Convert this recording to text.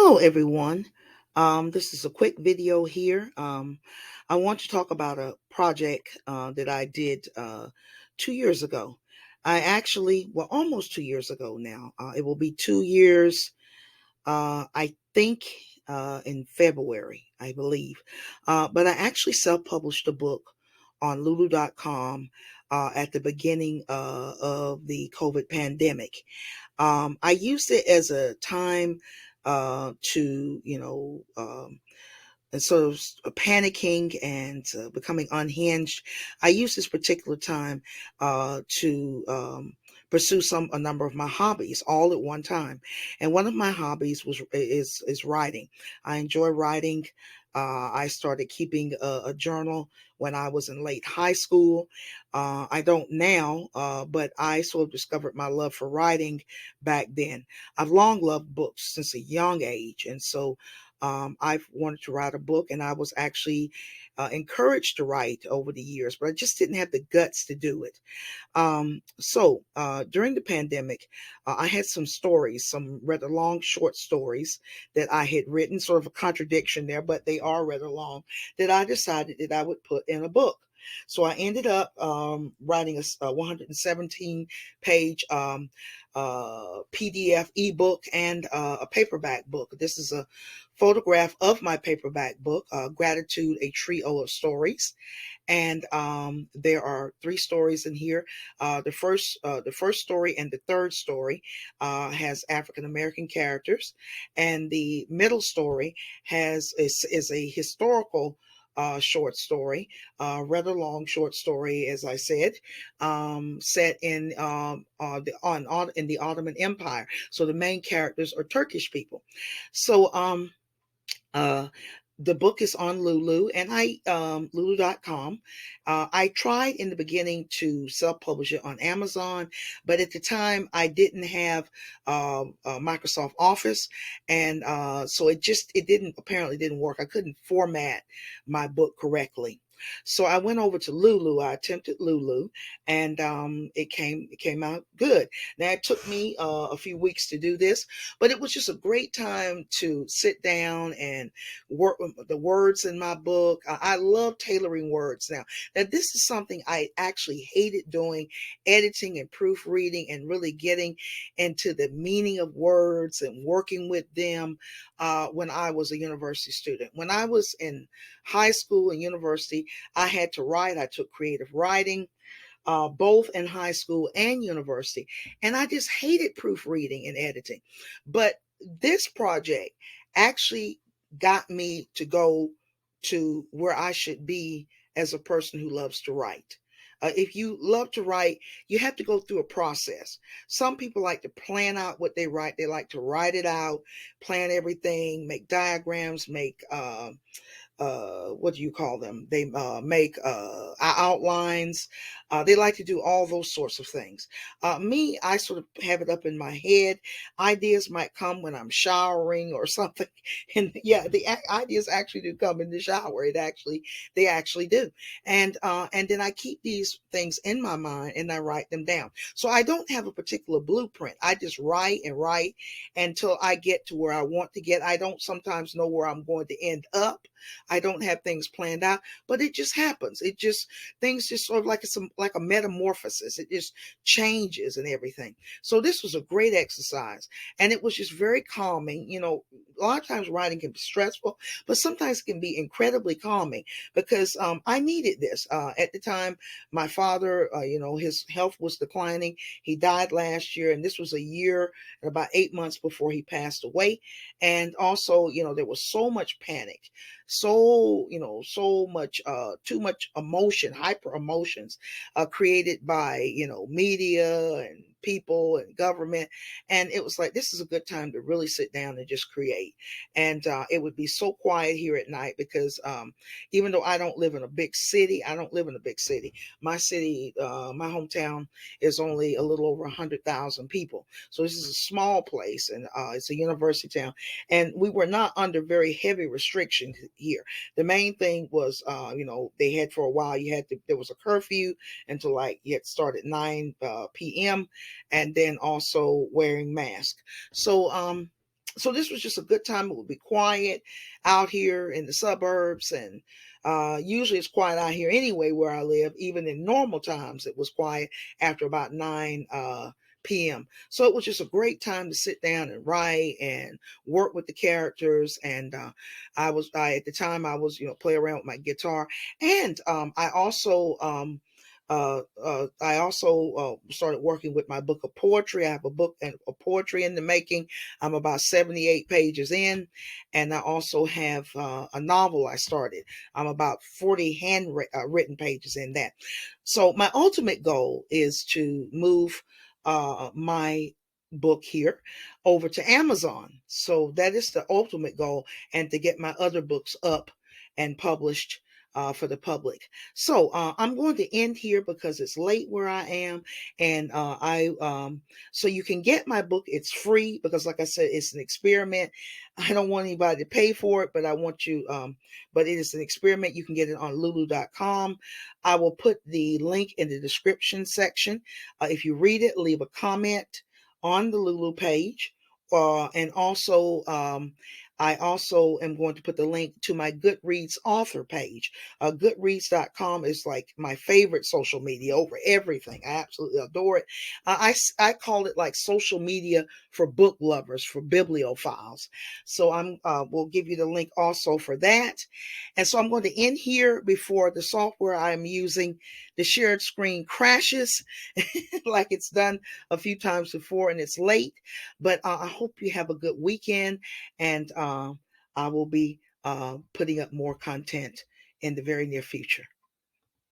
Hello, everyone. This is a quick video here. I want to talk about a project that I did 2 years ago. Almost 2 years ago now. It will be 2 years, I think, in February, I believe. But I actually self published a book on lulu.com at the beginning of the COVID pandemic. I used it as a time to, and sort of panicking and becoming unhinged. I used this particular time to pursue a number of my hobbies all at one time, and one of my hobbies is writing. I enjoy writing. I started keeping a journal when I was in late high school. I don't now, but I sort of discovered my love for writing back then. I've long loved books since a young age, and so I've wanted to write a book, and I was actually encouraged to write over the years, but I just didn't have the guts to do it. During the pandemic, I had some stories, some rather long short stories that I had written, sort of a contradiction there, but they are rather long, that I decided that I would put in a book. So I ended up writing a 117 page PDF ebook and a paperback book. This is a photograph of my paperback book, Gratitude, a Trio of Stories. And there are three stories in here. The first story and the third story has African American characters, and the middle story is a historical short story, rather long short story, as I said, set in the Ottoman Empire. So the main characters are Turkish people. So uh, the book is on Lulu and Lulu.com. I tried in the beginning to self-publish it on Amazon, but at the time I didn't have Microsoft Office, and so it didn't work. I couldn't format my book correctly. So I went over to Lulu. I attempted Lulu, and it came out good. Now it took me a few weeks to do this, but it was just a great time to sit down and work with the words in my book. I love tailoring words now. Now, this is something I actually hated doing, editing and proofreading and really getting into the meaning of words and working with them when I was a university student. When I was in high school and university, I had to write. I took creative writing both in high school and university. And I just hated proofreading and editing. But this project actually got me to go to where I should be as a person who loves to write. If you love to write, you have to go through a process. Some people like to plan out what they write. They like to write it out, plan everything, make diagrams, make what do you call them? They make outlines. They like to do all those sorts of things. Me, I sort of have it up in my head. Ideas might come when I'm showering or something, and yeah, the ideas actually do come in the shower. They actually do, and then I keep these things in my mind and I write them down. So I don't have a particular blueprint. I just write and write until I get to where I want to get. I don't sometimes know where I'm going to end up. I don't have things planned out, but it just happens. Things just sort of like a metamorphosis. It just changes and everything. So this was a great exercise, and it was just very calming. A lot of times writing can be stressful, but sometimes it can be incredibly calming because I needed this. At the time, my father, his health was declining. He died last year, and this was a year and about 8 months before he passed away. And also, there was so much panic, so much too much emotion, hyper emotions created by media and people and government. And it was like, this is a good time to really sit down and just create. And it would be so quiet here at night because even though I don't live in a big city. My city, my hometown is only a little over 100,000 people. So this is a small place, and it's a university town, and we were not under very heavy restrictions here. The main thing was, they had for a while, there was a curfew until like you had to start at 9 p.m. and then also wearing masks. So So this was just a good time. It would be quiet out here in the suburbs, and usually it's quiet out here anyway where I live. Even in normal times, it was quiet after about 9 p.m. So it was just a great time to sit down and write and work with the characters. And I at the time I was play around with my guitar, and I also started working with my book of poetry. I have a book of poetry in the making. I'm about 78 pages in, and I also have a novel I started. I'm about 40 written pages in that. So my ultimate goal is to move my book here over to Amazon. So that is the ultimate goal, and to get my other books up and published for the public. So I'm going to end here because it's late where I am, and so you can get my book. It's free because, like I said, it's an experiment. I don't want anybody to pay for it, but I want you. But it is an experiment. You can get it on lulu.com. I will put the link in the description section. If you read it, leave a comment on the Lulu page. And also, I also am going to put the link to my Goodreads author page. Goodreads.com is like my favorite social media over everything. I absolutely adore it. I call it like social media for book lovers, for bibliophiles. So we'll give you the link also for that. And so I'm going to end here before the software I'm using, the shared screen, crashes like it's done a few times before, and it's late. But I hope you have a good weekend, and I will be putting up more content in the very near future.